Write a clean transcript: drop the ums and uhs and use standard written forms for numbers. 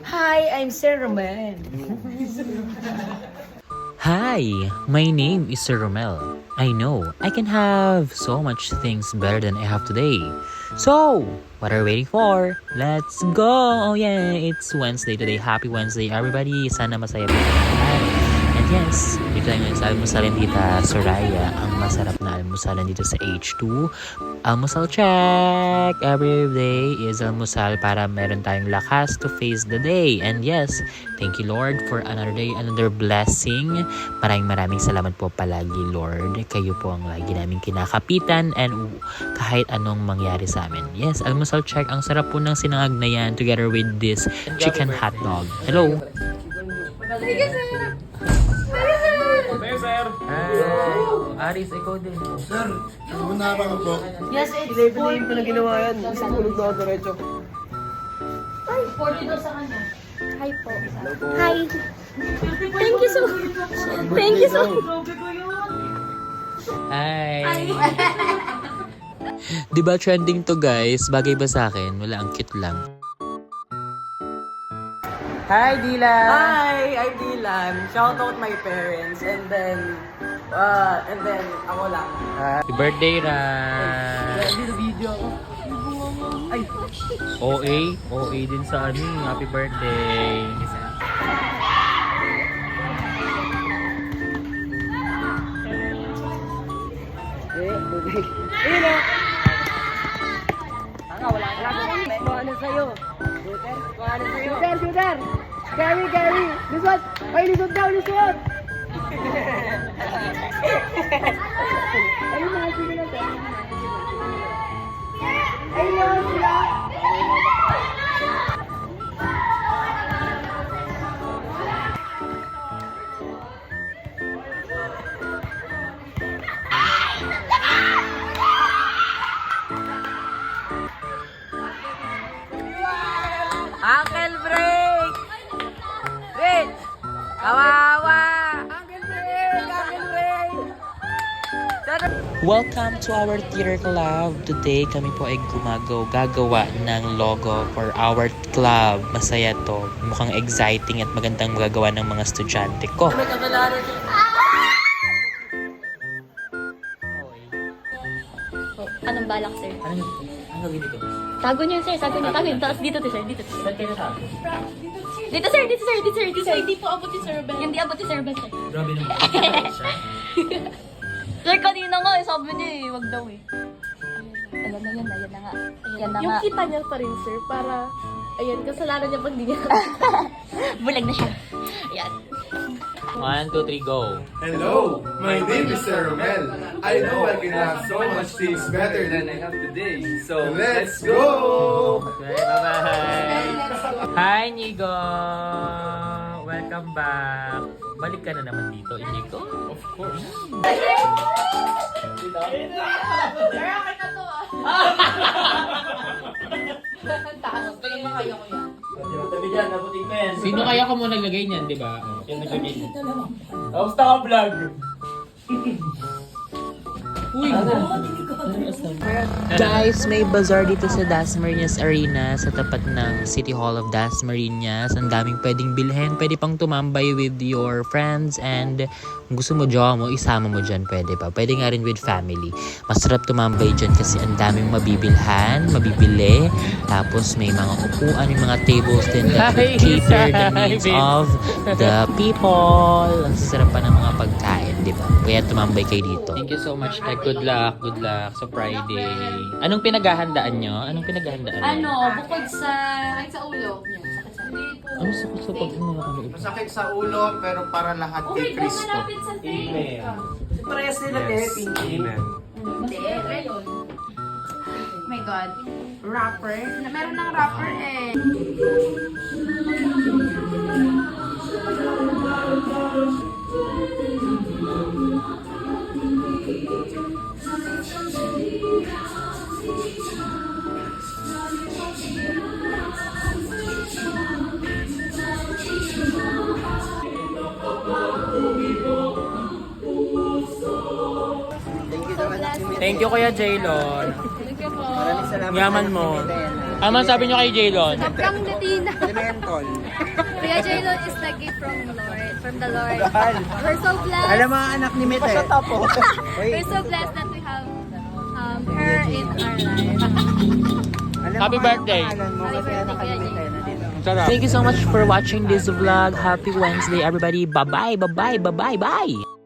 Hi, I'm Sir Roman. Hi, my name is Sir Romel. I know I can have so much things better than I have today. So, what are we waiting for? Let's go! Oh yeah, it's Wednesday today. Happy Wednesday, everybody. Sana masaya po kayo lahat. And yes, dito tayo ngayon sa almusalan dito, Soraya. Ang masarap na almusalan dito sa H2. Almusal check! Every day is almusal para meron tayong lakas to face the day. And yes, thank you Lord for another day, another blessing. Maraming salamat po palagi Lord. Kayo po ang lagi namin kinakapitan and kahit anong mangyari sa amin. Yes, almusal check. Ang sarap po ng sinangag na yan together with this chicken hot dog. Hello! Aris, ikaw din. Sir, bumunarang po. Yes, it's Pinipiliin ko na ginawa yan. Isang kulog na ako diretso. Ay, 42 sa kanya. Hi po. Hi. Thank you so Thank you so Hi! Diba trending to guys? Bagay ba sa akin? Wala, ang cute lang. Hi, Dylan! Hi, I'm Dylan. Shout out my parents and then ako lang. Happy birthday, Ran! Dito video ako. Ay, OA din sa ano, happy birthday! ano sa'yo? Shooter! Gary! Lisod! Ay, lisod daw, lisod! Ayun na, sige na siya. Ayun sila! Uncle break! Bitch! Kawawa! Uncle break! Welcome to our theater club. Today kami po ay gagawa ng logo for our club. Masaya to. Mukhang exciting at magandang magagawa ng mga estudyante ko. May kakalaran siya. Anong balak, sir? Ano gawin dito? Tago niyo, sir. Tago niyo. Tapos dito, sir. Dito, sir. Saan kayo nasabi? Dito, sir. Hindi po abot si Sir Ben. Hindi abot si Sir Ben, sir. Grabe naman. Sir, kanina nga, sabi niya eh. Wag daw eh. Ayan na nga. Yan na Yung nga. kita niya pa rin, sir, para, ayan, kasalanan niya pag di niya. Bulag na siya. Ayan. 1, 2, 3, go! Hello, my name is Sir Romel. I know I can have so much things better than I have today. So, let's go! Okay, bye-bye! Hi, Nigo! Welcome back! Balik ka na naman dito, Inigo. Of course. Sino kaya ko mo naglagay niyan, di ba? Yung naglagay niyan. Kamusta ka, vlog? Uy! Guys, may bazaar dito sa Dasmariñas Arena sa tapat ng City Hall of Dasmariñas. Ang daming pwedeng bilhin. Pwede pang tumambay with your friends and kung gusto mo jowa mo, isama mo dyan. Pwede pa. Pwede nga rin with family. Masarap tumambay dyan kasi ang daming mabibilhan, mabibili. Tapos may mga upuan, may mga tables din that will cater the needs of the people. Ang sarap pa ng mga pagkain, di ba? Kaya tumambay kayo dito. Thank you so much, Tek. Good luck sa Friday. Anong pinaghahandaan nyo? Bukod sa ulo. Ano sa pag Masakit sa ulo, pero para lahat kay Kristo. sa Amen. Parehas nila, Pepe. Amen. Hindi, rayon. Oh my God. Rapper? Meron ng rapper eh. Thank you, Kuya Jaylon. Thank you po. Yaman mo. Ano sabi niyo kay Jaylon? Sobrang Latina. mentol. Kuya Jelo is the gift from the Lord. We're so blessed. Alam mga anak ni Mete. We're so blessed that we have her in our life. Happy birthday. Happy birthday, Kuya Jelo. Thank you so much for watching this vlog. Happy Wednesday, everybody. Bye-bye, bye-bye, bye-bye, bye.